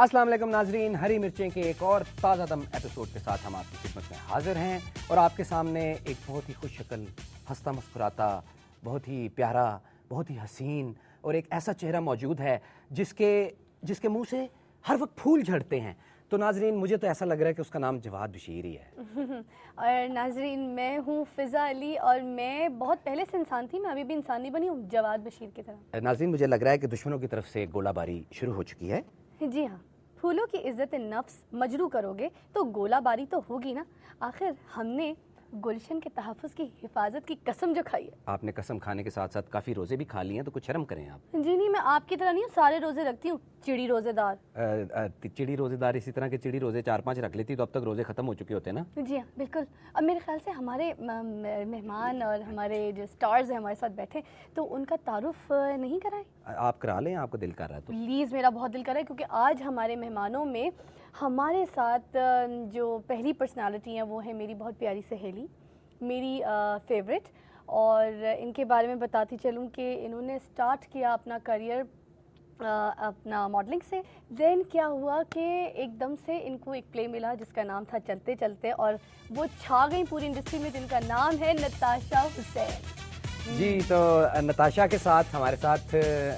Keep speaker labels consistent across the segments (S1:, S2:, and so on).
S1: अस्सलाम वालेकुम नाजरीन, हरी मिर्चें के एक और ताज़ादम एपिसोड के साथ हम आपकी खिदमत में हाजिर हैं और आपके सामने एक बहुत ही खुश शक्ल, हंसता मुस्कुराता, बहुत ही प्यारा, बहुत ही हसीन और एक ऐसा चेहरा मौजूद है जिसके मुंह से हर वक्त फूल झड़ते हैं। तो नाजरीन, मुझे तो ऐसा लग रहा है कि उसका नाम जवाद बशीर ही है।
S2: और नाजरीन, मैं हूँ फ़िज़ा अली और मैं बहुत पहले से इंसान थी, मैं अभी भी इंसान नहीं बनी हूँ, जवाद बशीर की तरह।
S1: नाजरीन, मुझे लग रहा है कि दुश्मनों की तरफ से गोलाबारी शुरू हो चुकी है।
S2: जी हाँ, फूलों की इज्जत नफ्स मजरू करोगे तो गोलाबारी तो होगी ना। आखिर हमने गुलशन के तहफ़्फ़ुज़ की हिफाजत की कसम जो खाई है।
S1: आपने कसम खाने के साथ साथ काफ़ी रोज़े भी खा लिए हैं, तो कुछ शर्म करें आप।
S2: जी नहीं, मैं आपकी तरह नहीं हूँ, सारे रोज़े रखती हूँ, चिड़ी रोज़ेदार।
S1: चिड़ी रोज़ेदार, इसी तरह के चिड़ी रोज़े 4-5 रख लेती तो अब तक रोज़े ख़त्म हो चुके होते ना।
S2: जी हाँ, बिल्कुल। अब मेरे ख्याल से हमारे मेहमान और हमारे जो स्टार्स हैं हमारे साथ बैठे, तो उनका तारुफ नहीं कराएं?
S1: आप करा लें, आपको दिल कर रहा है तो।
S2: प्लीज़, मेरा बहुत दिल कर रहा है क्योंकि आज हमारे मेहमानों में हमारे साथ जो पहली पर्सनालिटी हैं वो है मेरी बहुत प्यारी सहेली, मेरी फेवरेट। और इनके बारे में बताती चलूँ कि इन्होंने स्टार्ट किया अपना करियर अपना मॉडलिंग से। देन क्या हुआ कि एकदम से इनको एक प्ले मिला जिसका नाम था चलते चलते, और वो छा गई पूरी इंडस्ट्री में, जिनका नाम है नताशा हुसैन।
S1: जी, तो नताशा के साथ हमारे साथ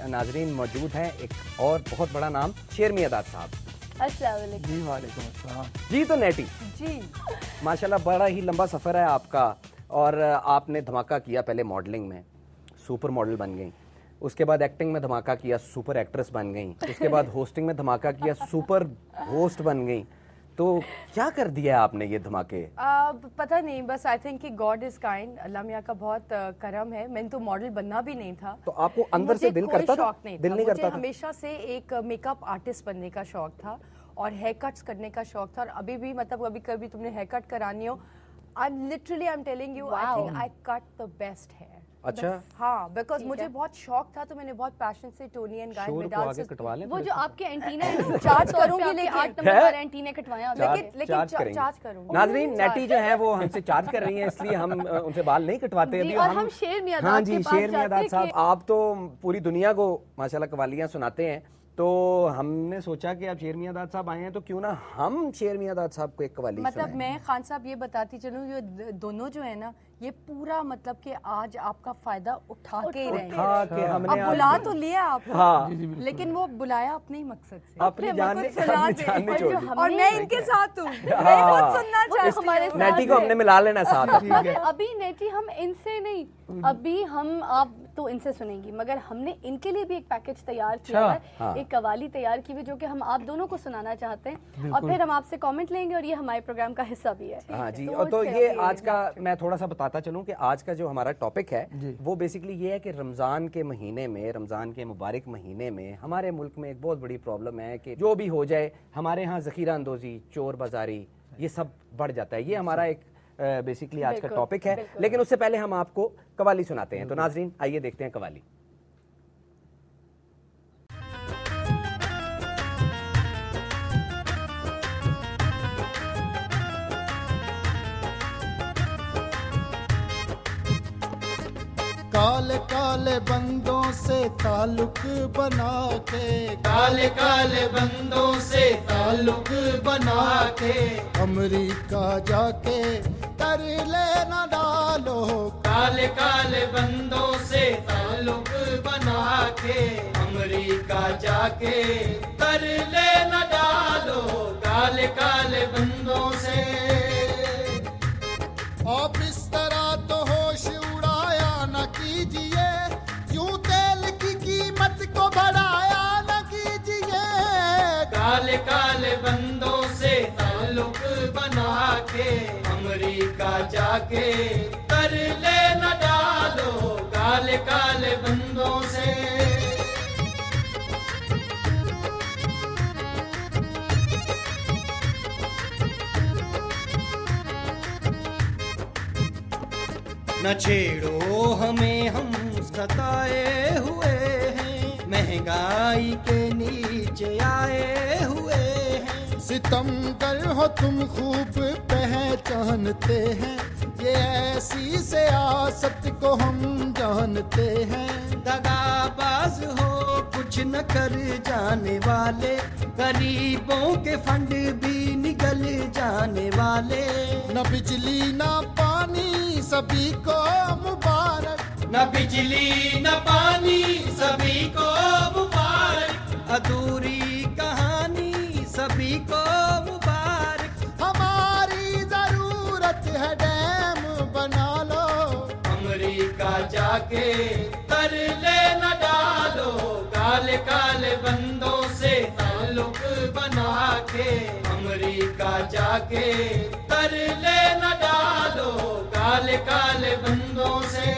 S1: नाजरीन मौजूद हैं एक और बहुत बड़ा नाम, शेर मियादाद साहब।
S2: अस्सलाम वालेकुम।
S3: जी वालेकुम अस्सलाम।
S1: जी, तो नेटी
S2: जी
S1: माशाल्लाह बड़ा ही लंबा सफ़र है आपका, और आपने धमाका किया पहले मॉडलिंग में, सुपर मॉडल बन गई। उसके बाद एक्टिंग में धमाका किया, सुपर एक्ट्रेस बन गई। उसके बाद होस्टिंग में धमाका किया, सुपर होस्ट बन गई। तो क्या कर दिया आपने ये धमाके?
S4: पता नहीं, बस आई थिंक कि गॉड इज काइंड, अल्लाह मियाँ का बहुत करम है। मैंने तो मॉडल बनना भी नहीं था।
S1: तो आपको अंदर से दिल करता था?
S4: शौक नहीं
S1: दिल
S4: था,
S1: नहीं
S4: मुझे
S1: करता था?
S4: हमेशा से एक मेकअप आर्टिस्ट बनने का शौक था और हेयर कट्स करने का शौक था। और अभी भी मतलब कभी कभी तुमने हेयर कट करानी हो, I am telling you, I think I cut the best hair.
S1: अच्छा,
S4: हाँ, बिकॉज मुझे बहुत शौक था, तो मैंने बहुत पैशन से टोनी एंड गाय में डाल
S1: कटवा लें।
S2: वो जो आपके एंटीना है ना,
S4: चार्ज करूंगी, लेकिन
S2: 8 नंबर वाले एंटीने कटवाएं आप।
S4: लेकिन
S1: करेंगे।
S4: चार्ज करूंगी।
S1: नाजरीन, नेटी जो है वो हमसे चार्ज कर रही हैं, इसलिए हम उनसे बाल नहीं कटवाते
S2: जी,
S1: अभी।
S2: और हम शेर मियादाद
S1: हाँ
S2: के
S1: जी,
S2: पास
S1: शेर
S2: जाते
S1: मियादाद
S2: हैं
S1: साहब,
S2: कि-
S1: आप तो पूरी दुनिया को माशाल्लाह कवालियाँ सुनाते हैं, तो हमने सोचा कि अब शेर मियादाद साहब आए हैं तो क्यों ना हम शेर मियादाद साहब को एक कवाली
S4: मतलब
S1: सुनाएं।
S4: मैं खान साहब ये बताती चलूँ, ये दोनों जो है ना, ये पूरा मतलब कि आज आपका फायदा उठा के ही रहेंगे।
S1: उठा के हमने
S4: अब बुला तो लिया आपको,
S1: हाँ।
S4: लेकिन वो बुलाया अपने ही मकसद से,
S1: अपनी जान ने छोड़ दी।
S4: और मैं इनके साथ हूँ, मैं
S1: हाँ।
S4: खुद सुनना चाहती
S2: हमारे
S4: हूँ।
S1: नेटी को हमने मिला लेना साथ।
S2: मगर अभी नेटी हम इनसे नहीं, अभी हम आप तो इनसे सुनेंगी, मगर हमने इनके लिए भी एक पैकेज तैयार किया है,
S1: हाँ।
S2: एक कवाली तैयार की हुई जो कि हम आप दोनों को सुनाना चाहते हैं, और फिर हम आपसे कमेंट लेंगे और ये हमारे प्रोग्राम का हिस्सा भी है।
S1: हाँ जी, और तो ये आज का मैं थोड़ा सा बताता चलूं कि आज का जो हमारा टॉपिक है वो बेसिकली ये है कि रमज़ान के महीने में, रमज़ान के मुबारक महीने में हमारे मुल्क में एक बहुत बड़ी प्रॉब्लम है कि जो भी हो जाए हमारे यहाँ ज़ख़ीरा अंदोज़ी, चोर बाजारी, ये सब बढ़ जाता है। ये हमारा एक बेसिकली आज का टॉपिक है, लेकिन उससे पहले हम आपको कवाली सुनाते हैं। तो नाजरीन, आइए देखते हैं कवाली।
S3: काले काले बंदों से ताल्लुक बना के,
S5: काले काले बंदों से ताल्लुक बना के,
S3: अमेरिका जाके कर लेना डालो।
S5: काले काले बंदों से ताल्लुक बना के, अमेरिका जाके कर लेना डालो। काले काले बंदों से
S3: आप इस तरह तो होश उड़ाया न कीजिए, यूं तेल की कीमत को बढ़ाया न कीजिए।
S5: काले काले बंदों से ताल्लुक बना के, अमेरिका जाके कर लेना डालो। काले काले बंदों से न छेड़ो हमें, हम सताए हुए हैं, महंगाई के नीचे आए हुए हैं।
S3: सितमगर हो तुम खूब पहचानते हैं, ये ऐसी सियासत को हम जानते हैं।
S5: दगाबाज हो कुछ न कर जाने वाले, गरीबों के फंड भी निगल जाने वाले।
S3: न बिजली न पानी सभी को मुबारक,
S5: न बिजली न पानी सभी को मुबारक, अधूरी कहानी सभी को मुबारक।
S3: हमारी जरूरत है डैम बना लो,
S5: अमेरिका जाके तरले न डालो, काले काले बंदों से ताल्लुक बना के। अमेरिका जाके तरले न डालो, काले काले बंदों से।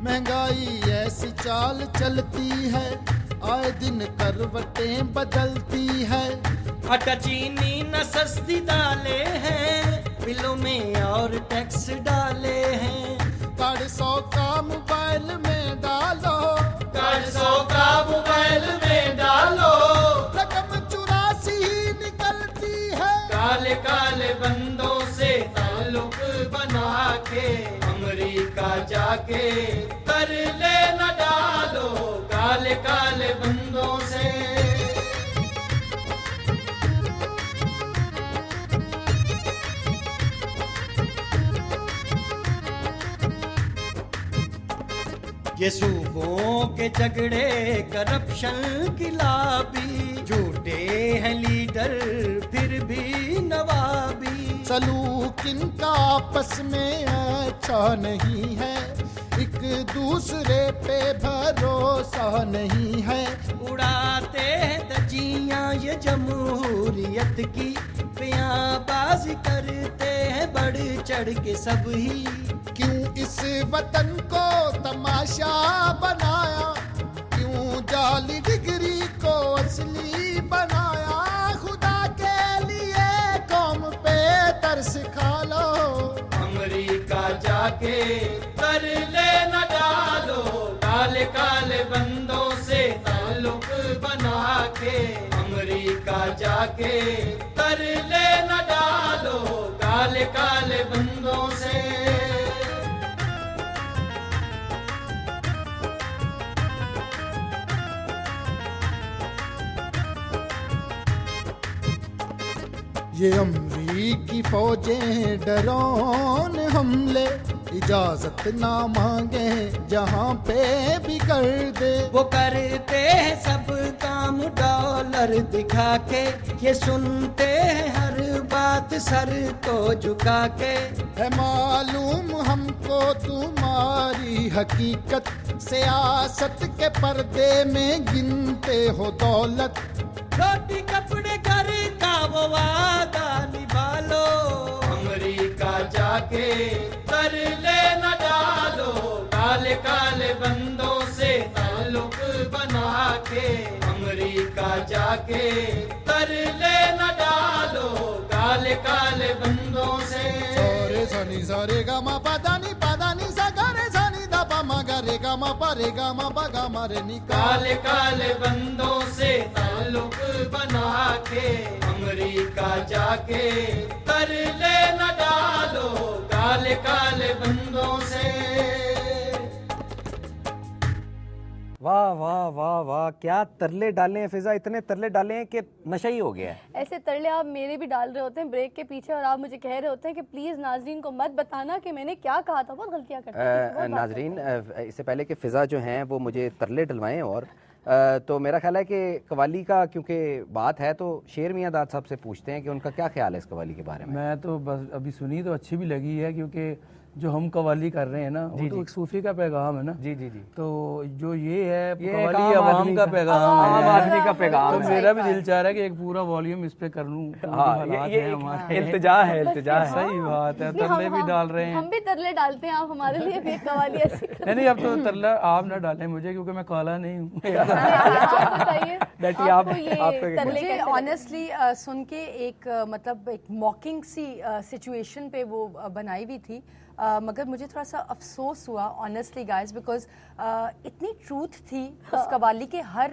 S3: महंगाई ऐसी चाल चलती है, आए दिन करवटें बदलती है।
S5: आटा चीनी न सस्ती डाले हैं, बिलों में और टैक्स डाले हैं।
S3: 150 का मोबाइल में डालो,
S5: 150 का मोबाइल में डालो,
S3: रकम 84 ही निकलती है।
S5: काले काले बंदों से ताल्लुक बना के। अमेरिका जाके तरले न डालो, काले काले बंदों से। ये सूबों के झगड़े करप्शन की लाबी, झूठे हैं लीडर फिर भी नवाबी।
S3: सलूक इनका आपस में अच्छा नहीं है, एक दूसरे पे भरोसा नहीं है।
S5: उड़ाते हैं धज्जियां ये जमहूरियत की, बयानबाजी करते हैं बढ़ चढ़ के सब ही।
S3: क्यों इस वतन को तमाशा बनाया, क्यों जाली डिग्री को असली बनाया। खुदा के लिए कौम पे तरस खा लो,
S5: अमेरिका जाके तरले न डालो, काले काले बंदों से ताल्लुक बना के। अमेरिका जाके तरले न डालो, काले काले बंदों से।
S3: ये अमरीकी फौजें ड्रोन हमले, इजाजत ना मांगे जहाँ पे भी कर दे।
S5: वो करते हैं सब काम डॉलर दिखा के, ये सुनते हैं हर बात सर को झुका के।
S3: है मालूम हमको तुम्हारी हकीकत, सियासत के पर्दे में गिनते हो दौलत।
S5: रोटी कपड़े घर का वो वादा निभा लो, अमेरिका जाके तरले न डालो, काले काले बंदों से ताल्लुक बना के। अमेरिका जाके तरले न डालो, काले काले बंदों से।
S3: सोरे सनी सोरे गा मा पदा नी सा गा रे सनी दा पा मा गा रे गा मा पा रे गा मा पा गा मा रे नी।
S5: काले काले बंदों से ताल्लुक बना के। अमेरिका जाके तरले न डालो, काले काले बंदों से।
S1: वाह वाह वाह वाह, क्या तरले डाले हैं फिजा, इतने तरले डाले हैं कि नशा ही हो गया है।
S2: ऐसे तरले आप मेरे भी डाल रहे होते हैं ब्रेक के पीछे, और आप मुझे कह रहे होते हैं कि प्लीज नाजरीन को मत बताना कि मैंने क्या कहा था। बहुत गलतियां करते हैं
S1: नाजरीन, इससे पहले कि फिजा जो हैं वो मुझे तरले डलवाएं, और तो मेरा ख्याल है कि कवाली का क्योंकि बात है तो शेर मियां दाद साहब से पूछते हैं कि उनका क्या ख्याल है इस कवाली के बारे में।
S6: मैं तो बस अभी सुनी तो अच्छी भी लगी है, क्योंकि जो हम कवाली कर रहे हैं ना वो तो एक सूफी का पैगाम है ना।
S1: जी जी जी।
S6: तो जो ये है
S1: ये
S6: कवाली आवाम का पैगाम है,
S1: आम आदमी का पैगाम
S6: तो
S1: है।
S6: मेरा भी दिल चाह रहा है कि एक पूरा वॉल्यूम इस पे कर लूं।
S1: हाँ, ये इल्तिजा है, इल्तिजा है।
S6: सही बात है, तरले भी डाल रहे हैं।
S2: हम भी तरले डालते हैं, आप हमारे लिए भी एक कवाली ऐसी
S6: नहीं अब तो तरला आप ना डालें मुझे, क्योंकि मैं काला नहीं हूँ।
S4: मुझे ऑनेस्टली सुन के एक मतलब एक मॉकिंग सी सिचुएशन पे वो बनाई हुई थी। मगर मुझे थोड़ा सा अफसोस हुआ ऑनेस्टली गाइस, बिकॉज इतनी ट्रूथ थी उस कवाली के हर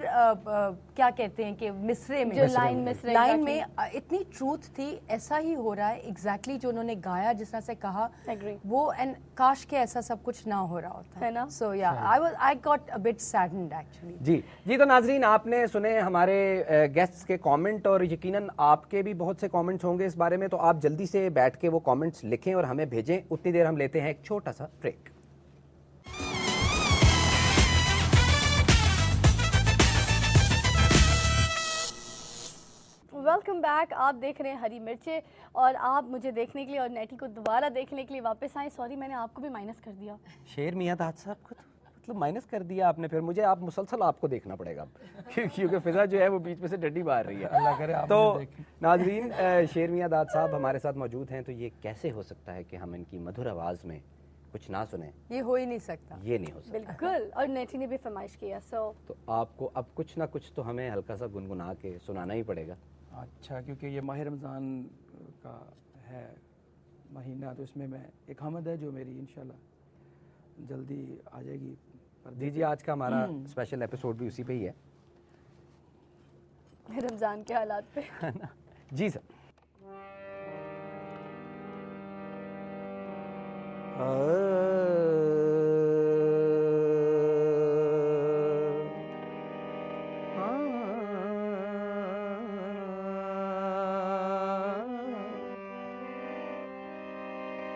S4: क्या कहते हैं कि मिसरे में,
S2: जो लाइन
S4: में इतनी ट्रूथ थी। ऐसा ही हो रहा है एग्जैक्टली जो उन्होंने गाया, जिस तरह से कहा वो, एंड काश के ऐसा सब कुछ ना हो रहा होता
S2: है ना।
S4: So yeah I got a bit saddened actually.
S1: जी तो नाजरीन, आपने सुने हमारे गेस्ट्स के कमेंट, और यकीनन आपके भी बहुत से कमेंट्स होंगे इस बारे में, तो आप जल्दी से बैठ के वो कमेंट्स लिखें और हमें भेजें। उतनी देर हम लेते हैं एक छोटा सा ब्रेक।
S2: Welcome back. आप देख रहे हैं हरी मिर्चें, और आप मुझे देखने के लिए और नेटी को दोबारा देखने के लिए वापस आए। सॉरी, मैंने आपको भी माइनस कर दिया।
S1: शेर मियां दाद साहब को मतलब माइनस कर दिया आपने, फिर मुझे आप मुसलसल आपको देखना पड़ेगा क्योंकि फिजा जो है वो बीच में से डंडी मार रही है।
S6: अल्लाह करे आप
S1: तो नाजरीन, शेर मियां दाद साहब हमारे साथ मौजूद हैं, तो ये कैसे हो सकता है कि हम इनकी मधुर आवाज में कुछ ना सुने?
S4: ये हो ही नहीं सकता,
S1: ये नहीं हो सकता।
S2: बिल्कुल, और नेटी ने भी फरमाइश किया।
S1: तो आपको अब कुछ ना कुछ तो हमें हल्का सा गुनगुना के सुनाना ही पड़ेगा।
S6: अच्छा, क्योंकि ये माह रमज़ान का है महीना, तो इसमें मैं एक हमद है जो मेरी इंशाल्लाह जल्दी आ जाएगी।
S1: जी, आज का हमारा स्पेशल एपिसोड भी उसी पे ही है,
S2: रमजान के हालात पे।
S1: है ना? जी सर।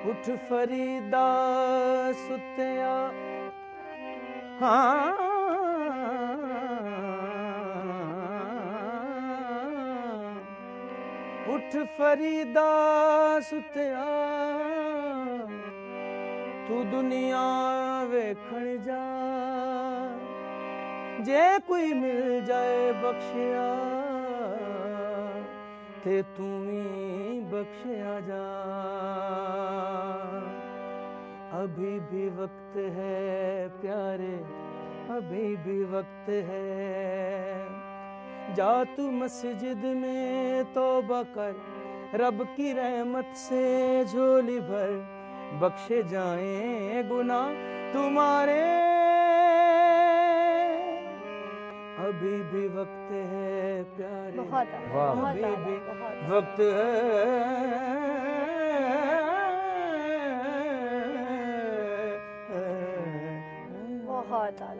S6: उठ फरीदा सुतिया, उठ फरीदा सुतिया, तू दुनिया वेखण जा, जे कोई मिल जाए बख्शिया ते तू ही बख्शिया जा। अभी भी वक्त है प्यारे, अभी भी वक्त है, जा तू मस्जिद में तौबा कर, रब की रहमत से झोली भर, बख्शे जाएं गुनाह तुम्हारे, अभी भी वक्त है प्यारे, अभी भी वक्त है।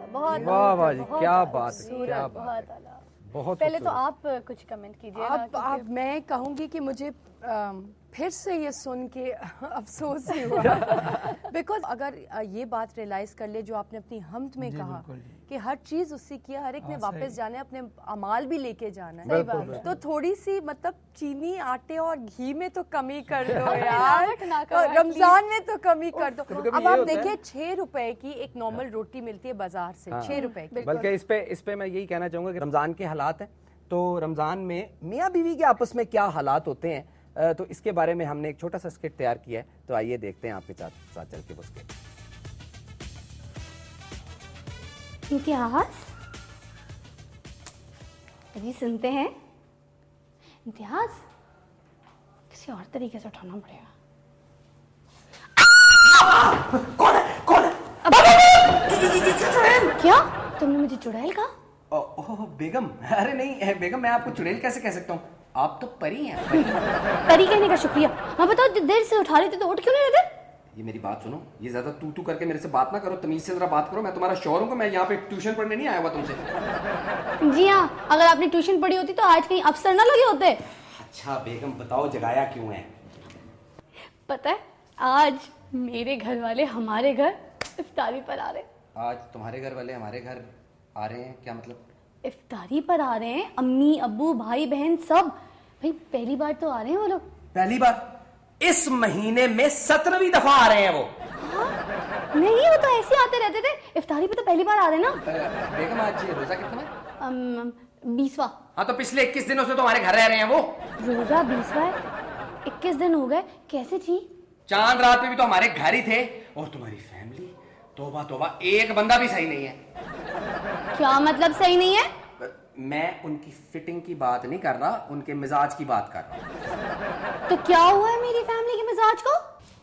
S2: बहुत
S1: वाह वाह जी, क्या बात है, क्या बात
S2: बहुत
S1: है।
S2: आला।
S1: बहुत
S2: पहले तो आप कुछ कमेंट कीजिए ना,
S4: अब मैं कहूँगी कि मुझे फिर से ये सुन के अफसोस ही हुआ, बिकॉज अगर ये बात रियलाइज कर ले जो आपने अपनी हमद में कहा कि हर चीज उससे किया, हर एक ने वापस जाना है, अपने अमाल भी लेके जाना है।
S2: सही बात है।
S4: तो थोड़ी सी मतलब चीनी, आटे और घी में तो कमी कर दो यार, रमजान में तो कमी कर दो। अब आप देखिए 6 रुपए की एक नॉर्मल रोटी मिलती है बाजार से, 6 रुपए की।
S1: बल्कि इस पे मैं यही कहना चाहूंगा कि रमजान के हालात हैं, तो रमजान में मियाँ बीवी के आपस में क्या हालात होते हैं, तो इसके बारे में हमने एक छोटा सा स्किट तैयार किया है, तो आइए देखते हैं आपके साथ चल के वो स्किट।
S2: इम्तियाज, अभी सुनते हैं। इम्तियाज, किसी और तरीके से उठाना पड़ेगा।
S1: कौन है?
S2: क्या तुमने मुझे चुड़ैल कहा?
S1: ओह बेगम, अरे नहीं बेगम, मैं आपको चुड़ैल कैसे कह सकता हूँ, आप तो परी हैं।
S2: परी कहने का शुक्रिया। हाँ बताओ, देर से उठा रहे थे तो उठ क्यों नहीं रहे थे?
S1: ये मेरी बात सुनो, ये ज्यादा तू करके मेरे से बात ना करो, तमीज से जरा बात करो। मैं तुम्हारा शौहर हूँ, मैं यहाँ पे ट्यूशन पढ़ने नहीं आया हुआ तुमसे।
S2: जी हाँ, अगर आपने ट्यूशन पढ़ी होती तो आज कहीं अफसर ना लगे होते।
S1: अच्छा बेगम बताओ, जगाया क्यों है?
S2: पता है, आज मेरे घर वाले हमारे घर इफ्तारी पर आ रहे हैं।
S1: आज तुम्हारे घर वाले हमारे घर आ रहे हैं? क्या मतलब?
S2: इफ्तारी पर आ रहे हैं, अम्मी अब्बू भाई बहन सब। भाई पहली बार तो आ रहे हैं वो लोग।
S1: पहली बार? इस महीने में 17वीं दफा आ रहे हैं वो।
S2: हाँ? नहीं, वो तो ऐसे आते रहते थे, इफ्तारी पे तो पहली बार आ रहे हैं ना।
S1: बेगम आज रोजा कितना है?
S2: 20वां।
S1: हाँ, तो पिछले 21 दिनों से तो हमारे घर रह रहे हैं वो।
S2: रोजा 20वां है, 21 दिन हो गए, कैसे जी?
S1: चांद रात पे भी तो हमारे घर ही थे, और तुम्हारी फैमिली, तौबा तौबा, एक बंदा भी सही नहीं है।
S2: क्या मतलब सही नहीं है?
S1: मैं उनकी फिटिंग की बात नहीं कर रहा, उनके मिजाज की बात कर रहा हूँ।
S2: तो क्या हुआ है मेरी फैमिली के मिजाज को?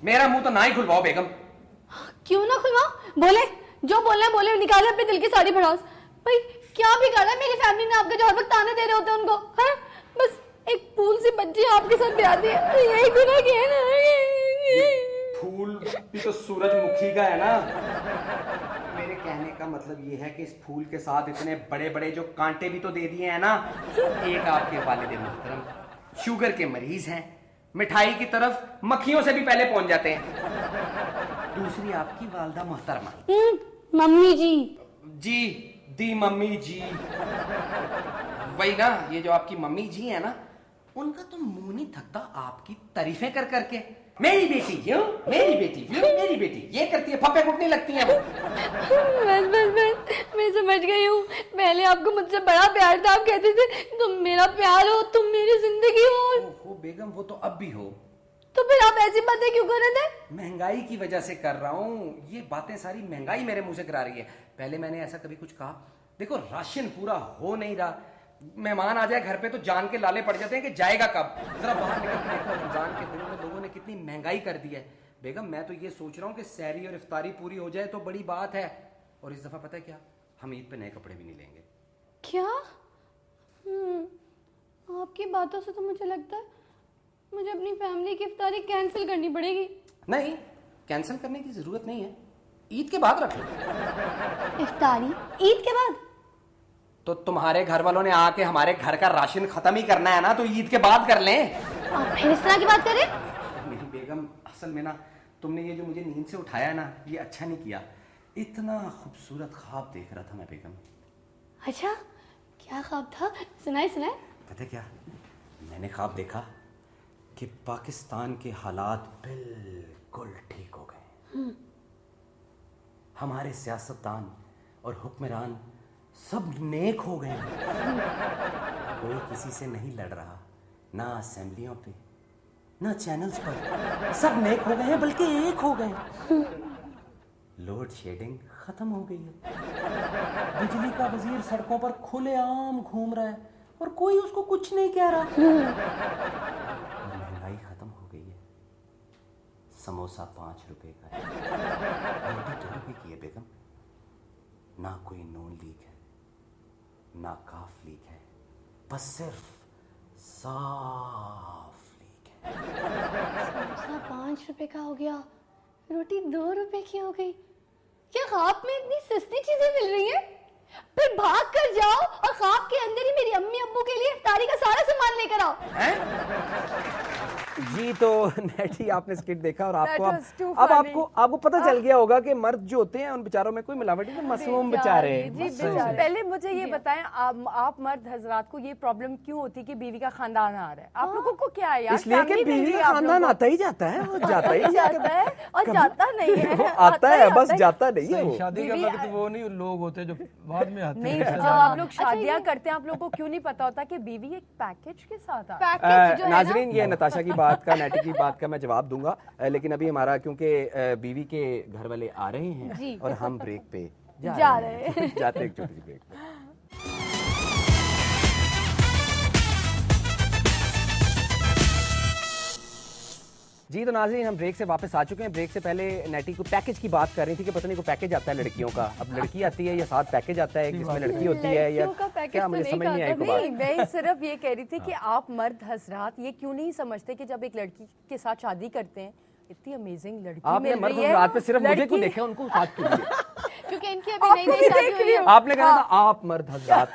S1: मेरा मुंह तो ना ही खुलवाओ बेगम।
S2: क्यों ना खुलवा, बोले जो बोलना है बोले, निकाले अपने दिल की सारी भड़ास। भाई क्या बिगाड़ा है मेरी फैमिली ने आपका जो हर वक्त ताने दे रहे होते हैं उनको, है? बस एक फूल सी बच्ची आपके साथ ब्याह दी है, यही गुनाह किया ना।
S1: फूल भी तो सूरजमुखी का है ना। मेरे कहने का मतलब ये है कि इस फूल के साथ इतने बड़े बड़े जो कांटे भी तो दे दिए हैं ना। एक आपके वालिद मोहतरम शुगर के मरीज हैं, मिठाई की तरफ मक्खियों से भी पहले पहुंच जाते हैं। दूसरी आपकी वालदा मोहतरमा,
S2: मम्मी जी।
S1: जी दी मम्मी जी, वही ना, ये जो आपकी मम्मी जी है ना, उनका तो मुंह नहीं थकता आपकी तारीफें कर करके। मेरी बेटी क्यों, मेरी बेटी क्यों, मेरी बेटी ये करती है, फप्पे कुटने लगती है वो।
S2: बस मैं समझ गई हूँ। पहले आपको मुझसे बड़ा प्यार था, आप कहते थे तुम मेरा प्यार हो, तुम मेरी जिंदगी हो।
S1: ओहो बेगम, वो तो अब भी हो।
S2: तो फिर आप ऐसी बातें क्यों कर रहे थे?
S1: महंगाई की वजह से कर रहा हूँ ये बातें, सारी महंगाई मेरे मुंह से करा रही है। पहले मैंने ऐसा कभी कुछ कहा? देखो राशन पूरा हो नहीं रहा, मेहमान आ जाए घर पे तो जान के लाले पड़ जाते हैं कि जाएगा कब। जरा बाहर निकल के देखो, रमजान के दिनों में लोगों ने कितनी महंगाई कर दी है। बेगम मैं तो ये सोच रहा हूँ कि सहरी और इफ्तारी पूरी हो जाए तो बड़ी बात है। और इस दफा पता है क्या, हम ईद पे नए कपड़े भी नहीं लेंगे।
S2: क्या? आपकी बातों से तो मुझे लगता है मुझे अपनी फैमिली की इफ्तारी कैंसिल करनी पड़ेगी।
S1: नहीं, कैंसिल करने की जरूरत नहीं है, ईद के बाद रख लो।
S2: इफ्तारी ईद के बाद?
S1: तो तुम्हारे घर वालों ने आके हमारे घर का राशन खत्म ही करना है ना, तो ईद के बाद कर लें।
S2: आप फिर इस तरह की बात करें?
S1: नहीं बेगम, असल में ना तुमने ये जो मुझे नींद से उठाया ना, ये अच्छा नहीं किया। इतना खूबसूरत ख्वाब देख रहा था मैं बेगम।
S2: अच्छा क्या ख्वाब था, सुनाए सुनाए।
S1: पता क्या, मैंने ख्वाब देखा कि पाकिस्तान के हालात बिल्कुल ठीक हो गए। हमारे सियासतदान और हुक्मरान सब नेक हो गए। कोई किसी से नहीं लड़ रहा, ना असेंबलियों पे ना चैनल्स पर, सब नेक हो गए हैं, बल्कि एक हो गए। लोड शेडिंग खत्म हो गई है, बिजली का वजीर सड़कों पर खुलेआम घूम रहा है और कोई उसको कुछ नहीं कह रहा। और महंगाई खत्म हो गई है, समोसा 5 रुपए का है, रोटी 2 रुपए की है बेगम। ना कोई नून लीक है, ना काफ लीक है, बस सिर्फ साफ लीक है।
S2: समोसा 5 रुपए का हो गया, रोटी 2 रुपए की हो गई। क्या ख्वाब में इतनी सस्ती चीजें मिल रही हैं? फिर भाग कर जाओ और ख्वाब के अंदर ही मेरी अम्मी अब्बू के लिए इफ्तारी का सारा सामान लेकर आओ।
S1: जी तो नेटी आपने स्किट देखा और आपको
S4: That was too
S1: अब
S4: funny.
S1: आपको पता चल गया होगा कि मर्द जो होते हैं उन बेचारों में कोई मिलावट नहीं, मासूम बेचारे।
S4: जी बेचारे। पहले मुझे ये बताएं, आप मर्द हजरात को ये प्रॉब्लम क्यों होती है कि बीवी का खानदान आ रहा है? आप लोगों को क्या है यार?
S1: इसलिए कि
S4: family मिल
S1: बीवी
S4: रही है
S1: का
S4: आप
S1: खानदान
S4: लोगों
S1: आता ही जाता है, वो जाता ही
S2: जाता है और जाता नहीं है।
S1: वो आता है बस, जाता नहीं है वो।
S6: शादी का वक्त वो नहीं लोग होते जो बाद में आते
S4: नहीं,
S6: हैं।
S4: जब आप लोग शादियां करते हैं आप लोगों को क्यों नहीं पता होता कि बीवी एक पैकेज के साथ आता है?
S2: पैकेज जो है ना,
S1: नाजरीन ये नताशा की बात का, नेटी की बात का मैं जवाब दूंगा, लेकिन अभी हमारा क्योंकि बीवी के घर वाले आ रहे हैं और हम ब्रेक पे
S2: जा रहे हैं।
S1: जाते एक छोटी सी ब्रेक पे। जी तो नाज़रीन हम ब्रेक से वापस आ चुके हैं। ब्रेक से पहले नेटी को पैकेज की बात कर रही थी कि पता नहीं को पैकेज आता है लड़कियों का। अब लड़की आती है या साथ पैकेज आता है जिसमें लड़की होती है या
S2: लड़कियों का पैकेज
S1: क्या,
S2: तो
S1: मुझे
S2: नहीं
S1: समझ नहीं आई को
S4: नहीं,
S1: बात।
S4: मैं सिर्फ ये कह रही थी कि आप मर्द हजरात ये क्यों नहीं समझते कि जब एक लड़की के साथ शादी करते हैं, इतनी अमेजिंग लड़की
S1: आपने
S4: मिल
S1: मर्द
S4: रही है,
S1: रात पे सिर्फ मुझे क्यों
S4: लड़की-
S1: देखा, उनको साथ क्यों दिया?
S2: क्योंकि इनकी अभी नई नई शादी हुई है।
S1: आपने कहा था आप मर्द हजरात,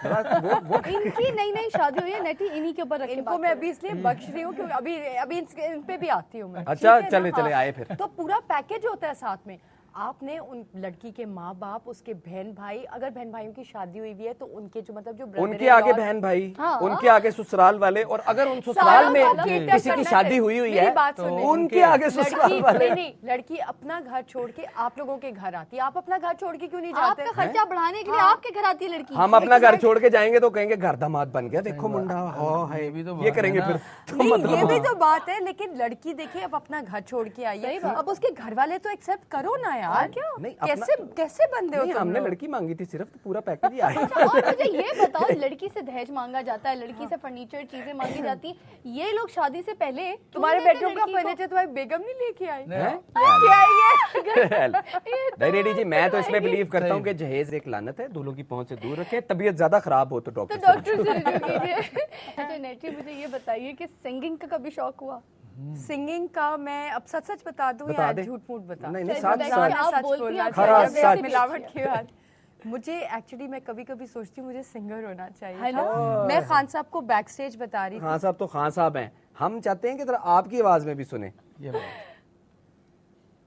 S1: वो
S2: इनकी नई नई शादी हुई है, नेटी इन्हीं के ऊपर रख के
S4: इनको
S2: बात
S4: मैं
S2: करो।
S4: अभी इसलिए बख्श रही हूँ क्योंकि अभी इन पे भी आती हूँ मैं।
S1: अच्छा,
S4: ठीक है ना?
S1: चले, चले,
S4: हाँ।
S1: आए फिर।
S4: तो पूरा पैकेज होता है साथ में। आपने उन लड़की के माँ बाप, उसके बहन भाई, अगर बहन भाइयों की शादी हुई भी है तो उनके जो मतलब जो brother
S1: उनके
S4: in law-
S1: आगे बहन भाई,
S2: हाँ।
S1: उनके आगे ससुराल वाले, और अगर उन ससुराल
S4: सारा
S1: में
S4: वाला cater
S1: किसी की
S4: करना
S1: शादी
S4: चाहिए।
S1: हुई
S4: मेरी
S1: है
S4: बात
S1: तो
S4: सुनिए।
S1: उनके आगे ससुराल
S4: लड़की
S1: वाले।
S4: नहीं, लड़की अपना घर छोड़ के आप लोगों के घर आती है। आप अपना घर छोड़ के क्यों नहीं जाते?
S2: आपका खर्चा बढ़ाने के लिए आपके घर आती है लड़की।
S1: हम अपना घर छोड़ के जाएंगे तो कहेंगे घर दामाद बन गया, देखो मुंडा हो है,
S6: ये भी तो
S1: ये
S6: बात
S1: करेंगे
S6: है
S1: फिर
S6: ना।
S1: तो
S4: नहीं,
S1: मतलब
S4: ये भी तो बात है, लेकिन लड़की देखिए अब अपना घर छोड़ के आई है, अब उसके घर वाले तो एक्सेप्ट करो ना यार।
S1: नहीं,
S4: कैसे कैसे बंदे हो
S1: नहीं,
S4: तुम
S1: हमने
S4: लोग?
S1: लड़की मांगी थी सिर्फ, तो पूरा पैकेज ही आया।
S2: अच्छा, और मुझे ये बताओ, लड़की से दहेज मांगा जाता है, लड़की से फर्नीचर चीजें मांगी जाती हैं, ये लोग शादी से पहले
S4: तुम्हारे
S2: क्यों देते
S4: बेडरूम का
S2: लड़की को?
S4: फर्नीचर तुम्हारी बेगम नहीं लेके आई?
S1: हैं?
S4: लेके आई है।
S1: नहीं रेडी जी, मैं तो इसमें बिलीव करता हूँ कि जहेज एक लानत है, दूल्हों की पहुंच से दूर रखें, तबीयत ज्यादा खराब हो तो
S2: तो
S1: डॉक्टर से
S2: डॉक्टर से रुजू कीजिए। अच्छा नेटी, मुझे ये बताइए कि सिंगिंग का कभी शौक हुआ?
S4: सिंगिंग का मैं अब सच सच बता दूं
S1: बता
S4: या
S1: दे।
S4: झूठ मूठ बता?
S1: नहीं, नहीं,
S2: सच
S1: साथ
S2: बताइए,
S1: साथ।
S2: आप
S4: सच
S2: बोलती
S4: बोलना
S2: हैं,
S4: चाहिए,
S1: खरा
S4: वैसे
S1: सच।
S4: मिलावट की बात। मुझे एक्चुअली मैं कभी कभी सोचती हूँ मुझे सिंगर होना चाहिए
S2: है
S4: था।
S2: ना?
S4: मैं खान साहब को बैक स्टेज बता रही थी।
S1: खान साहब तो खान साहब हैं, हम चाहते हैं कि जरा आपकी आवाज में भी सुने।
S6: ये बात।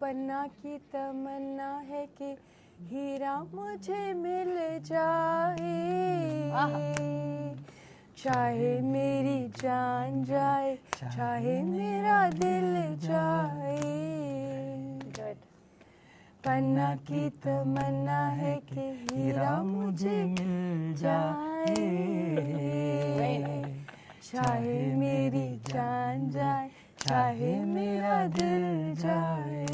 S4: पन्ना की तमन्ना है कि हीरा मुझे मिल जाए, चाहे मेरी जान जाए, चाहे मेरा दिल जाए। पन्ना की तमन्ना है कि हीरा मुझे मिल जाए, चाहे मेरी जान जाए, चाहे मेरा दिल जाए।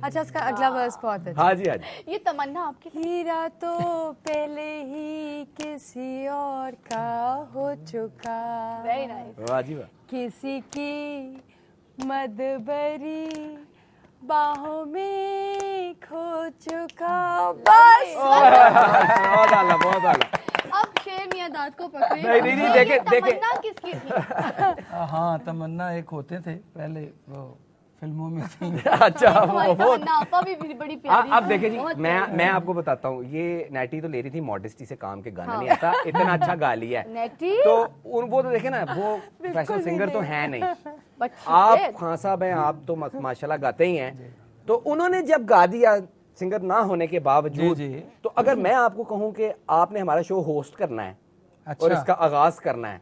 S4: अच्छा, इसका अगला वर्स बहुत अच्छा।
S1: हाँ जी, हाँ जी।
S2: ये तमन्ना आपकी थी?
S4: हीरा तो पहले ही किसी और का हो चुका,
S2: वेरी नाइस।
S1: वाह जी वाह।
S4: किसी की मदबरी बाहों में खो चुका। बस
S1: बहुत आला, बहुत आला।
S2: अब शेर मियां दाद को पकड़े।
S1: नहीं, नहीं,
S2: ये
S1: देखे, देखे।
S2: तमन्ना किसकी थी?
S6: हाँ, तमन्ना एक होते थे पहले, वो फिल्मों में थी।
S1: अच्छा,
S2: हमारी
S1: वो
S2: तमन्ना आपा भी बड़ी प्यारी।
S1: अब देखे जी,
S2: बहुत
S1: मैं आपको बताता हूँ, ये नेटी तो ले रही थी मॉडेस्टी से काम के, गाना नहीं आता, इतना अच्छा गा लिया है।
S2: नेटी
S1: तो वो तो देखे ना, वो प्रोफेशनल सिंगर तो है नहीं।
S2: बट
S1: आप खान साहब हैं, आप तो माशाल्लाह गाते ही हैं। तो उन्होंने जब गा दिया सिंगर ना होने के बावजूद,
S6: जी, जी।
S1: तो अगर मैं आपको कहूँ कि आपने हमारा शो होस्ट करना है
S6: अच्छा।
S1: और इसका आगाज करना है,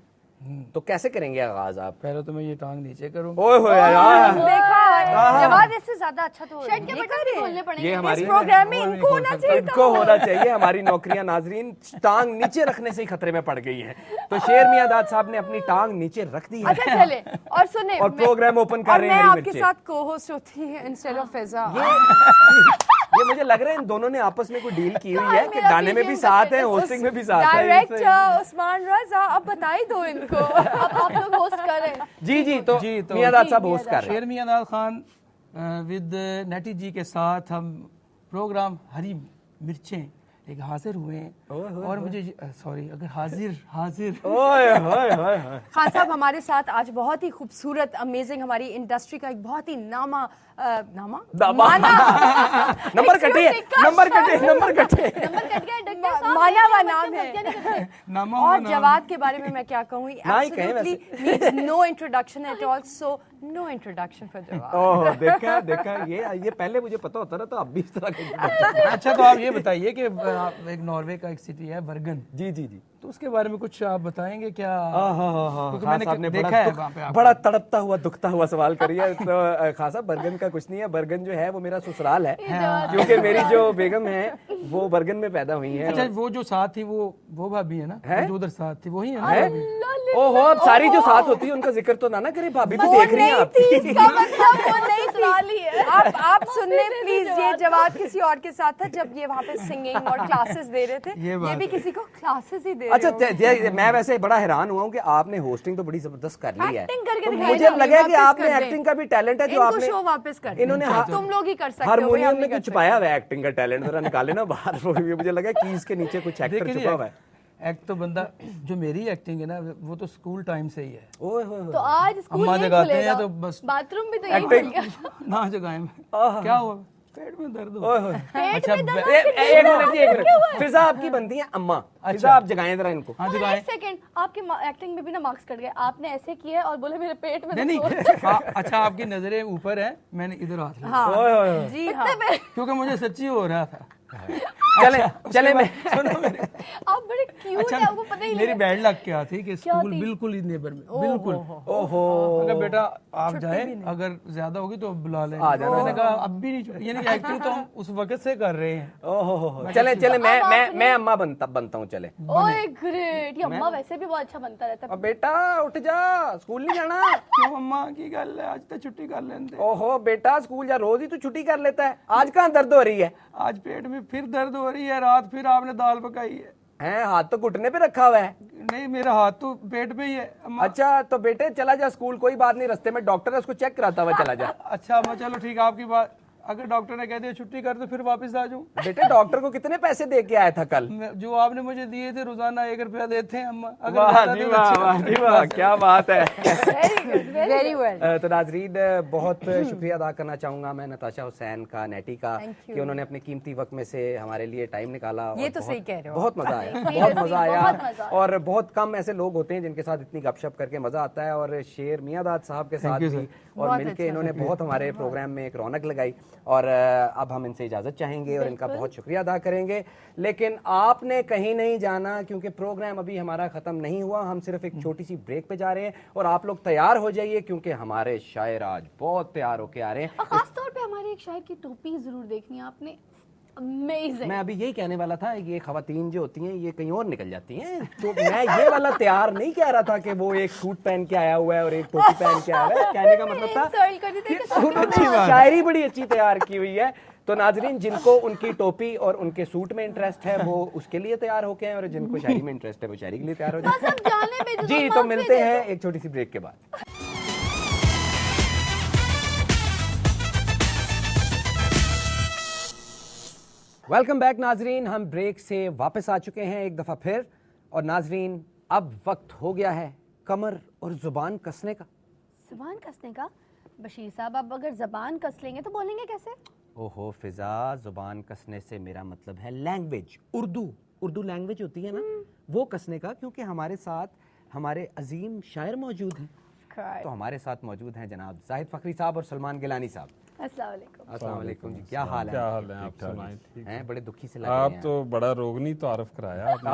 S1: तो कैसे करेंगे आगाज आप?
S6: पहले तो मैं ये टांग नीचे करूँगा।
S1: ओए होए यार,
S4: देखा, जवाब इससे ज्यादा अच्छा तो
S2: शर्ट के बटन भी खोलने पड़ेंगे।
S1: ये हमारी
S4: इस प्रोग्राम में इनको होना चाहिए।
S1: इनको होना चाहिए। हमारी नौकरियां नाजरीन टांग नीचे रखने से ही खतरे में पड़ गई है। तो शेर मियां दाद साहब ने अपनी टांग नीचे रख दी है
S4: अच्छा चले और सुने,
S1: और प्रोग्राम ओपन कर
S4: और
S1: रहे
S4: मैं
S1: हैं हरी
S4: आपके
S1: मिर्चें।
S4: साथ को होस्ट होती है इंस्टेड ऑफ फिजा।
S1: ये मुझे लग रहा है इन दोनों ने आपस में कोई डील की हुई है कि गाने में भी साथ है, होस्टिंग में भी साथ है।
S4: डायरेक्टर उस्मान रजा, अब बताई दो इनको।
S2: अब आप लोग होस्ट कर रहे हैं।
S1: जी जी, तो
S6: जी, तो
S1: मियां दाद साहब होस्ट कर रहे हैं।
S6: शेर मियां दाद खान विद नेटी जी के साथ हम प्रोग्राम हरी मिर्चें एक हाजिर हुए हैं। और मुझे सॉरी, अगर हाजिर
S1: ओए होए होए होए।
S4: खान साहब हमारे साथ आज बहुत ही खूबसूरत अमेजिंग हमारी इंडस्ट्री का एक बहुत ही
S1: नंबर कटे, नंबर कटे, नंबर कटे।
S2: नंबर कट गया, डॉक्टर साहब।
S4: माना हुआ
S2: बच्चे
S4: नाम है।
S2: गलतियां नहीं करते।
S6: नामा
S4: और जवाद के बारे में मैं क्या कहूँ,
S1: ना ही कहें वैसे।
S4: Absolutely no introduction at all, so no introduction for Jawad.
S1: Oh, देखा देखा, ये पहले मुझे पता होता ना तो अब भी इस तरह का।
S6: अच्छा, तो आप ये बताइए कि एक नॉर्वे का एक सिटी है बर्गन,
S1: जी जी जी।
S6: तो उसके बारे में कुछ आप बताएंगे क्या?
S1: क्योंकि
S6: मैंने
S1: मैंने
S6: देखा है वहाँ पे आपको।
S1: बड़ा तड़पता हुआ दुखता हुआ सवाल करिए। तो खान साहब, बर्गन का कुछ नहीं है, बर्गन जो है वो मेरा ससुराल है, क्योंकि मेरी जो बेगम है वो बर्गन में पैदा हुई है।
S6: अच्छा, वो जो साथ थी वो भाभी है ना,
S1: है?
S6: जो उधर साथ थी वही है ना?
S1: ओहो, अब सारी जो साथ होती है उनका जिक्र तो ना करे, भाभी भी देख रही है आपकी।
S4: इसका मतलब वो नहीं थी। आप सुनने प्लीज, ये जवाब किसी और के साथ था जब ये वहाँ पे सिंगिंग और क्लासेस दे रहे थे। ये भी किसी को क्लासेस ही दे रहे
S1: अच्छा, मैं वैसे बड़ा हैरान हुआ हूँ कि आपने होस्टिंग तो बड़ी जबरदस्त कर ली है।
S2: एक्टिंग करके
S1: तो
S2: दिखाई
S1: मुझे
S2: ना,
S1: लगा कि
S4: वापस
S1: आपने
S4: कर दें।
S1: एक्टिंग का भी टैलेंट है जो
S4: इनको
S1: आपने
S4: शो वापस कर दें।
S1: इन्होंने
S4: तुम लोग ही कर सकते हो,
S1: हारमोनियम
S4: हम
S1: में
S4: नहीं
S1: कुछ
S4: कर
S1: छुपाया हुआ है एक्टिंग का टैलेंट, जरा निकाले ना बाहर। वो भी मुझे लगा कीज के नीचे कुछ एक्टर
S6: देखिए,
S1: छुपा हुआ है।
S6: एक्ट तो बंदा, जो मेरी एक्टिंग है ना वो तो स्कूल टाइम से ही है।
S1: ओए होए होए।
S2: तो आज स्कूल
S6: अम्मा
S2: नहीं
S6: जगाते हैं
S2: खुलेगा,
S6: तो बस
S2: बाथरूम भी तो यही
S1: Acting-
S2: खुल गया।
S6: ना जगाए में क्या हुआ, पेट में दर्द हो।
S1: ओए होए।
S2: पेट
S6: अच्छा,
S2: में दर्द
S1: एक मिनट जी, एक मिनट। फिजा आपकी बनती है अम्मा। फिजा आप जगाएं जरा इनको।
S6: हाँ
S2: और
S6: जगाए।
S2: एक सेकंड, आपके एक्टिंग में भी ना मार्क्स कट गए। आपने ऐसे किया और बोले मेरे पेट में
S6: नहीं
S2: दर्द हो
S6: नहीं, अच्छा आपकी नजरें ऊपर है, मैंने इधर हाथ लिया
S4: हाँ
S1: ओए होए होए।
S4: जी हाँ।
S6: क्योंकि मुझे सच्ची हो रहा था।
S1: चले चले मैं
S2: आप बड़े क्यूट है, आपको पता ही
S6: मेरी
S2: नहीं।
S6: बैड लक क्या थी कि स्कूल
S2: थी?
S6: बिल्कुल ही नेबर में, बिल्कुल।
S1: ओहो
S6: अगर बेटा आप जाए, अगर ज्यादा होगी तो बुला लें। मैंने कहा अब भी नहीं छुट्टी, यानी कि एक्चुअली तो हम उस वक्त से कर रहे हैं।
S1: ओहो चले चले मैं अम्मा बनता हूँ चले।
S2: ओए ग्रेट, ये अम्मा वैसे भी बहुत अच्छा बनता रहता है।
S1: अब बेटा उठ जा, स्कूल नहीं जाना।
S6: क्यों अम्मा की गल है, आज तो छुट्टी कर लेते।
S1: ओहो बेटा स्कूल जा, रोज ही तू छुट्टी कर लेता है, आज कहाँ दर्द हो रही है?
S6: आज पेट में फिर दर्द हो रही है, रात फिर आपने दाल पकाई है।
S1: हैं हाथ तो घुटने पे रखा हुआ है।
S6: नहीं मेरा हाथ तो पेट पे ही है अम्मा।
S1: अच्छा तो बेटे चला जा स्कूल, कोई बात नहीं, रास्ते में डॉक्टर है उसको चेक कराता हुआ चला जा।
S6: अच्छा अम्मा चलो ठीक है आपकी बात, अगर डॉक्टर ने कह दिया छुट्टी कर तो फिर वापस आ जाऊं।
S1: बेटे डॉक्टर को कितने पैसे दे के आया था कल?
S6: जो आपने मुझे दिए थे रोजाना 1 रुपया देते हैं अम्मा। अगर
S1: वाह
S6: ज्यादा
S1: जी
S6: दे तो
S1: वाह,
S6: अच्छी
S1: वाह
S6: बात
S1: जी वाह, क्या बात है।
S4: Very well.
S1: तो नाजरीन बहुत शुक्रिया अदा करना चाहूंगा मैं नताशा हुसैन का, नेटी का, कि उन्होंने अपने कीमती वक्त में से हमारे लिए टाइम निकाला।
S4: ये
S1: और
S4: तो सही कह रहे हो।
S1: बहुत मजा आया,
S2: Seriously,
S1: बहुत मजा आया।
S2: बहुत मजा आया।
S1: और बहुत कम ऐसे लोग होते हैं जिनके साथ इतनी गपशप करके मजा आता है, और शेर मियादाद साहब के साथ भी और मिलके इन्होंने बहुत हमारे प्रोग्राम में एक रौनक लगाई। और अब हम इनसे इजाजत चाहेंगे और इनका बहुत शुक्रिया अदा करेंगे, लेकिन आपने कहीं नहीं जाना क्योंकि प्रोग्राम अभी हमारा खत्म नहीं हुआ। हम सिर्फ एक छोटी सी ब्रेक पे जा रहे हैं और आप लोग तैयार हो जाइए क्योंकि हमारे शायर आज बहुत तैयार होके आ रहे हैं।
S2: और खास तौर पे हमारे एक शायर की टोपी जरूर देखनी है आपने, अमेजिंग।
S1: मैं अभी यही कहने वाला था, ये खवातीन जो होती हैं ये कहीं और निकल जाती हैं, तो मैं ये वाला तैयार नहीं कह रहा था कि वो एक सूट पहन के आया हुआ है और एक टोपी पहन के आया हुआ है। कहने का मतलब था
S2: इंसल्ट कर देते
S1: कि शायरी बड़ी अच्छी तैयार की हुई है। तो नाजरीन जिनको उनकी टोपी और उनके सूट में इंटरेस्ट है वो उसके लिए तैयार होके हैं, और जिनको शायरी में इंटरेस्ट है वो शायरी के लिए तैयार हो जाए।
S2: सब जाने पे
S1: जी तो मिलते हैं एक छोटी सी ब्रेक के बाद। वेलकम बैक नाजरीन, हम ब्रेक से वापस आ चुके हैं एक दफ़ा फिर। और नाजरीन अब वक्त हो गया है कमर और ज़ुबान कसने का।
S2: जुबान कसने का? बशीर साहब अब अगर जबान कस लेंगे तो बोलेंगे कैसे?
S1: ओहो फिजा, ज़ुबान कसने से मेरा मतलब है लैंग्वेज, उर्दू लैंग्वेज होती है ना, वो कसने का, क्योंकि हमारे साथ हमारे अजीम शायर मौजूद हैं। तो हमारे साथ मौजूद हैं जनाब जाहिद फखरी साहब और सलमान गिलानी साहब।
S2: अस्सलाम वालेकुम।
S1: अस्सलाम वालेकुम जी, क्या हाल है?
S7: क्या हाल है? आप सुनाएं। ठीक
S1: हैं बड़े दुखी से लग
S7: आप
S1: रहे हैं।
S7: तो बड़ा रोगनी तारफ कराया आपने।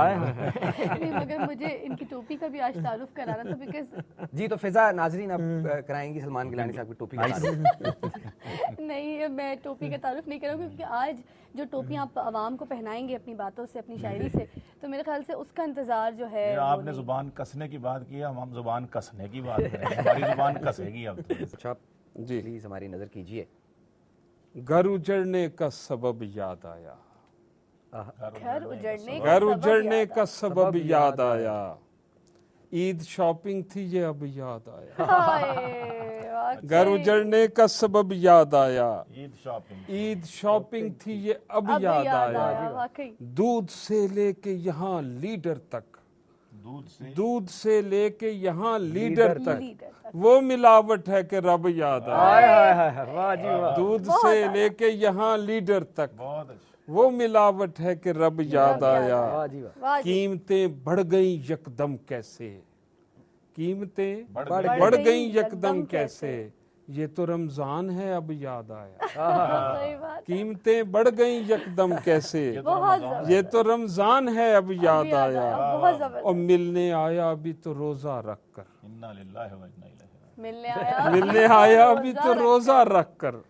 S2: नहीं, मगर मुझे इनकी टोपी का भी आज तारुफ कराना था बिकॉज
S1: जी तो फिजा नाजरीन अब कराएंगी सलमान गिलानी साहब की टोपी का तारुफ।
S2: नहीं मैं टोपी का तारुफ नहीं करूँगी क्योंकि आज जो टोपी आप आवाम को पहनाएंगे अपनी बातों से, अपनी शायरी से, तो मेरे ख्याल से उसका इंतजार जो है वो
S8: आपने
S2: नहीं।
S8: जुबान कसने की बात की है, हम जुबान कसने की बात करें। हमारी जुबान कसेगी अब तो।
S1: अच्छा
S7: जी।
S1: प्लीज हमारी नजर कीजिए।
S7: घर उजड़ने का सबब याद आया,
S2: घर उजड़ने
S7: घर उजड़ने का सबब याद आया, ईद शॉपिंग थी ये अब याद आया। घर उजड़ने का सबब याद आया, ईद शॉपिंग थी ये अब याद आया।
S2: वाकई
S7: दूध से लेके यहाँ लीडर तक, दूध से लेके यहाँ लीडर तक, वो मिलावट है कि रब याद आया।
S1: वाह जी वाह।
S7: दूध से लेके यहाँ लीडर तक, वो मिलावट है कि रब याद आया।
S1: वाह जी वाह।
S7: कीमतें बढ़ गई यकदम कैसे, कीमतें बढ़ गई यकदम कैसे, ये तो रमजान है अब याद आया।
S2: सही बात।
S7: कीमतें बढ़ गई यकदम कैसे,
S2: बहुत जबरदस्त।
S7: ये तो रमजान है अब याद आया।
S2: बहुत जबरदस्त।
S7: और मिलने आया अभी तो रोजा रख कर,
S2: मिलने आया
S7: मिलने आया अभी तो रोजा रख कर,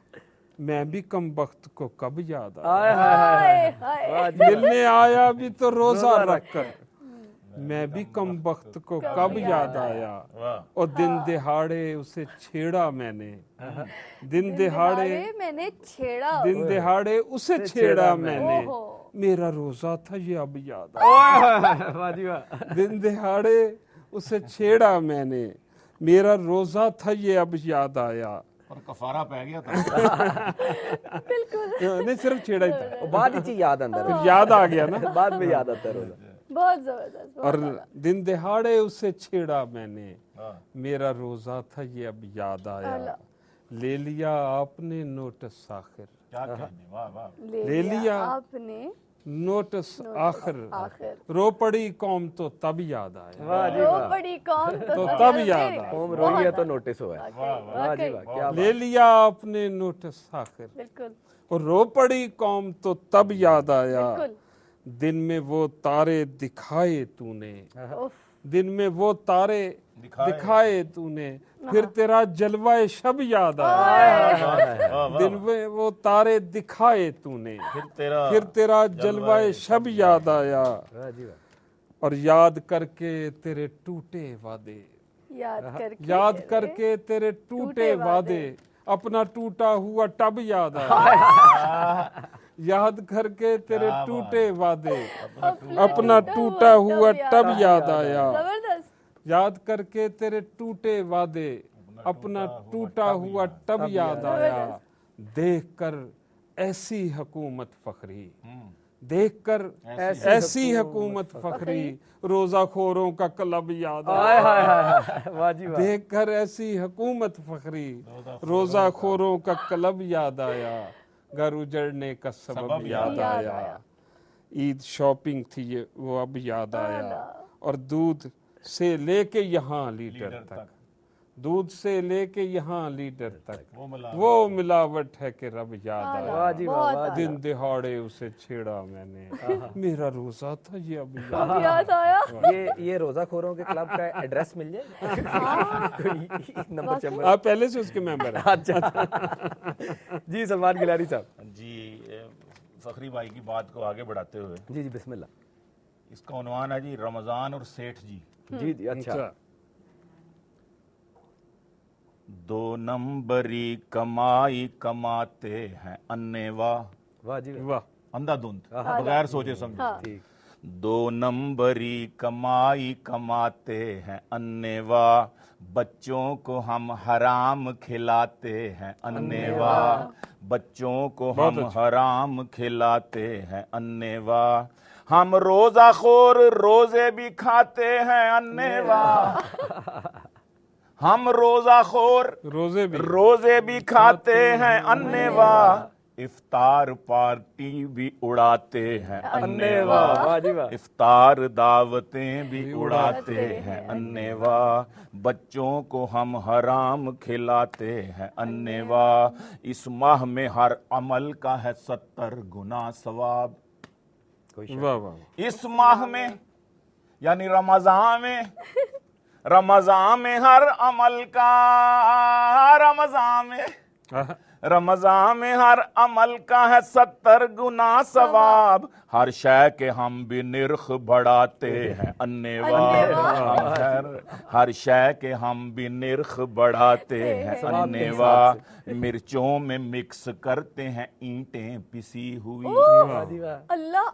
S7: मैं भी कम वक्त को कब याद आया।
S2: हाय, हाय।
S7: मिलने आया अभी तो रोजा रख कर, मैं भी कम वक्त को कब याद आया। और दिन दिहाड़े उसे छेड़ा मैंने, दिन दिहाड़े
S2: मैंने छेड़ा,
S7: दिन दिहाड़े उसे छेड़ा मैंने,
S2: ओहो।
S7: मेरा रोजा था ये अब याद आया।
S1: वाह जी वाह।
S7: दिन दिहाड़े उसे छेड़ा मैंने, मेरा रोजा था ये अब याद आया।
S8: और कफारा पै गया था।
S7: नहीं सिर्फ छेड़ा ही था,
S1: बाद ही याद अंदर
S7: फिर याद आ गया ना।
S1: बाद में याद आता है रोजा।
S2: बहुत जबरदस्त।
S7: और दिन दिहाड़े उसे छेड़ा मैंने, मेरा रोजा था ये अब याद आया। ले लिया आपने नोटिस आखिर,
S8: क्या कहने, वाह वाह।
S7: ले लिया
S2: आपने
S7: नोटिस आखिर,
S2: आखिर।
S7: रो पड़ी कौम तो तब याद आया।
S1: वाह जी
S2: रो
S1: वाह।
S2: बड़ी कौम
S7: तो तब याद आया।
S1: कौम रोई है तो नोटिस हुआ है। वाह जी वाह, क्या
S7: ले लिया आपने नोटिस आखिर,
S2: बिल्कुल
S7: और रो पड़ी कौम तो तब याद आया।
S2: बिल्कुल।
S7: दिन में वो तारे दिखाए तूने,
S2: उफ,
S7: दिन में वो तारे दिखाए तूने, फिर तेरा जलवाए शब याद आया। दिन में वो तारे दिखाए तूने, फिर तेरा जलवाए शब याद आया। और याद करके तेरे टूटे वादे, याद करके तेरे टूटे वादे, अपना टूटा हुआ टब याद आया। याद करके तेरे टूटे वादे, अपना टूटा हुआ टब याद आया।
S2: जबरदस्त।
S7: याद करके तेरे टूटे वादे, अपना टूटा हुआ टब याद आया। देखकर ऐसी हुकूमत फखरी, देखकर ऐसी हुकूमत फखरी, रोजाखोरों का क्लब याद आया। देखकर ऐसी हुकूमत फखरी, रोजाखोरों का क्लब याद आया। घर उजड़ने का सबब याद आया। ईद शॉपिंग थी ये वो अब याद आया। और दूध से लेके यहाँ लीटर तक, दूध से लेके यहाँ लीटर तक, वो मिलावट है कि रब याद आया। दिन दिहाड़े उसे छेड़ा मैंने, मेरा रोजा था ये अब
S2: याद आया।
S1: ये रोजाखोरों के क्लब का एड्रेस मिल जाए, नंबर चंबर।
S7: आप पहले से उसके मेंबर हैं।
S1: अच्छा जी, सलमान गिलानी साहब
S8: जी, फखरी भाई की बात को आगे बढ़ाते हुए
S1: जी जी बिस्मिल्लाह।
S8: इसका उन्वान है जी रमजान और सेठ जी।
S1: जी जी अच्छा।
S8: 2 नंबरी कमाई कमाते हैं अन्नेवा,
S1: वाह जी
S7: वाह,
S8: अंधाधुंध बगैर सोचे समझे।
S1: ठीक।
S8: 2 नंबरी कमाई कमाते हैं अन्नेवा, बच्चों को हम हराम खिलाते हैं अन्नेवा, बच्चों को हम हराम खिलाते हैं अन्नेवा। हम रोजाखोर रोजे भी खाते हैं अन्नेवा, हम रोजाखोर रोजे भी खाते हैं अन्नेवा, इफ्तार पार्टी भी उड़ाते हैं अन्नेवा, इफ्तार दावतें भी उड़ाते हैं अन्नेवा, बच्चों को हम हराम खिलाते हैं अन्नेवा। इस माह में हर अमल का है 70 गुना सवाब।
S7: वाह वाह।
S8: इस माह में यानी रमजान में, रमजान में हर अमल का, रमजान में हर अमल का है 70 गुना सवाब। हर शय के हम भी निर्ख बढ़ाते हैं अन्नेवा, हर शय के हम भी निर्ख बढ़ाते हैं अन्नेवा। मिर्चों में मिक्स करते हैं ईंटें पिसी हुई,
S2: अल्लाह,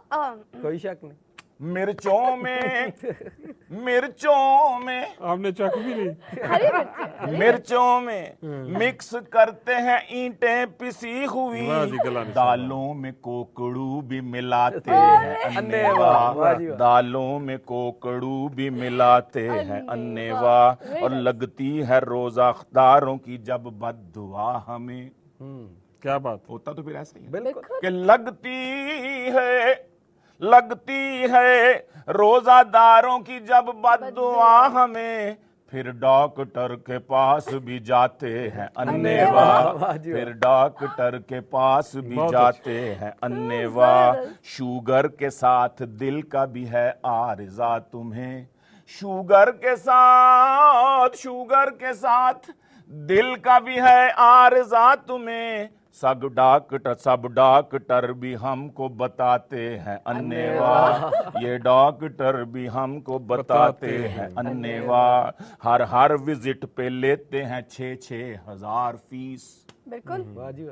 S1: कोई शक नहीं।
S8: मिर्चों में, मिर्चों में
S7: आपने चख भी नहीं,
S8: मिर्चों में मिक्स करते हैं ईंटें पिसी हुई, दालों में कोकड़ू भी मिलाते हैं अन्नेवा, दालों में कोकड़ू भी मिलाते हैं अन्नेवा। और लगती है रोजादारों की जब बद्दुआ हमें,
S7: क्या बात
S8: होता तो फिर ऐसा ही है
S1: बिल्कुल
S8: कि लगती है रोजादारों की जब बद्दुआ हमें, फिर डॉक्टर के पास भी जाते हैं अन्नेवा, फिर डॉक्टर के पास भी जाते हैं अन्नेवा। शुगर के साथ दिल का भी है आर्जा तुम्हें, शुगर के साथ दिल का भी है आर्जा तुम्हें, सब डॉक्टर भी हमको बताते हैं अन्नेवा, ये डॉक्टर भी हमको बताते हैं अन्नेवा। हर विजिट पे लेते हैं 6-6 हजार फीस,
S2: बिल्कुल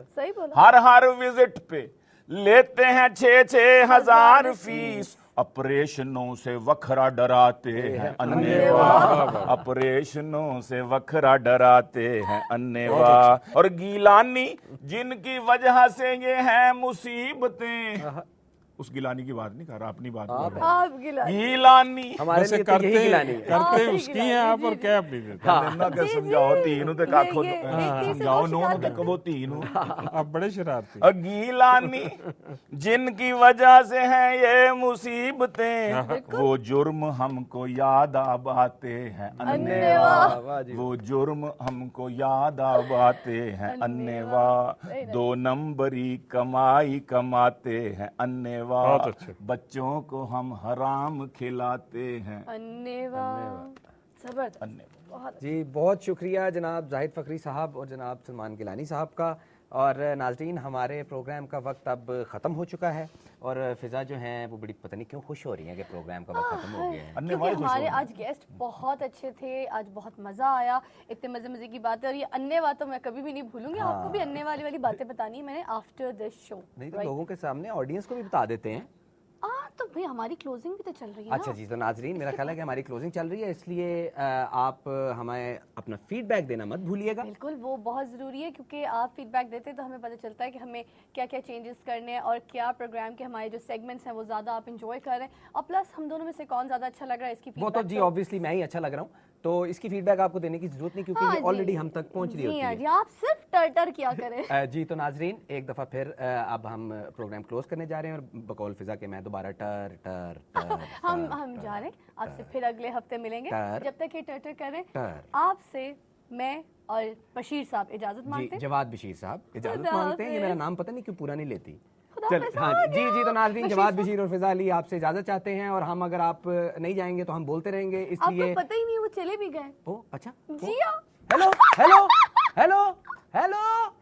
S2: सही बोला।
S8: हर विजिट पे लेते हैं 6-6 हजार फीस। ऑपरेशनों से वखरा डराते हैं अन्नेवा, ऑपरेशनों से वखरा डराते हैं अन्नेवा। और गीलानी जिनकी वजह से ये हैं मुसीबतें, उस गिलानी की बात नहीं कर रहा, अपनी बात कर रहा
S2: आप
S8: गिलानी
S1: हमारे लिए तो यही गिलानी है।
S7: करते उसकी हैं आप और क्या अपनी देते
S8: ना के समझाओ तीनों ते का खुद समझाओ नो ते कबो तीनों
S7: आप बड़े शरारती।
S8: और गीलानी जिनकी वजह से हैं ये मुसीबतें, वो जुर्म हमको याद आते हैं अन्नेवा, वो जुर्म हमको याद आते हैं अन्नेवा। 2 नंबरी कमाई कमाते हैं अन्नेवा, अन्नेवा,
S7: बहुत अच्छे।
S8: बच्चों को हम हराम खिलाते हैं।
S2: अन्नेवा, जबरदस्त,
S8: अन्नेवा।
S2: बहुत
S1: जी बहुत शुक्रिया जनाब जाहिद फ़खरी साहब और जनाब सलमान गिलानी साहब का। और नाज़रीन, हमारे प्रोग्राम का वक्त अब ख़त्म हो चुका है और फ़िज़ा जो हैं वो बड़ी पता नहीं क्यों खुश हो रही हैं कि प्रोग्राम का वक्त ख़त्म हो गया है।
S2: क्योंकि हमारे आज गेस्ट बहुत अच्छे थे, आज बहुत मज़ा आया, इतने मज़े की बातें। और ये अन्नेवा तो मैं कभी भी नहीं भूलूंगी। आपको भी अन्ने वाली बातें बतानी है मैंने आफ्टर दिस शो।
S1: नहीं तो लोगों के सामने ऑडियंस को भी बता देते हैं।
S2: तो भाई हमारी क्लोजिंग भी तो चल रही है
S1: अच्छा
S2: ना?
S1: जी, तो नाजरीन मेरा ख्याल है कि हमारी क्लोजिंग चल रही है, इसलिए आप हमें अपना फीडबैक देना मत भूलिएगा।
S2: बिल्कुल, वो बहुत ज़रूरी है क्योंकि आप फीडबैक देते हैं तो हमें पता चलता है कि हमें क्या क्या चेंजेस करने हैं और क्या प्रोग्राम के हमारे जो सेगमेंट्स हैं वो ज़्यादा आप इंजॉय कर रहे हैं। और प्लस हम दोनों में से कौन ज़्यादा अच्छा लग रहा है इसकी
S1: वो तो जी ऑब्वियसली मैं ही अच्छा लग रहा हूँ, तो इसकी फीडबैक आपको देने की जरूरत नहीं क्योंकि ये ऑलरेडी हम तक पहुँच रही होती है।
S2: जी आप सिर्फ टर किया करें।
S1: जी तो नाजरीन एक दफ़ा फिर अब हम प्रोग्राम क्लोज करने जा रहे हैं और बकौल फिजा के मैं दोबारा टर टर टर
S2: हम जा रहे हैं आपसे फिर अगले हफ्ते मिलेंगे। जब तक ये टर करें आपसे मैं और बशीर साहब इजाजत मांगते हैं।
S1: जवाद बशीर साहब इजाजत मांगते हैं। ये मेरा नाम पता नहीं क्यों पूरा नहीं लेती। चल हाँ जी जी तो नाज़रीन जवाद बशीर और फिजा अली आपसे इजाजत चाहते हैं और हम अगर आप नहीं जाएंगे तो हम बोलते रहेंगे, इसलिए
S2: आपको पता ही नहीं वो चले भी गए।
S1: ओ अच्छा
S2: जी हाँ।
S1: Hello hello hello hello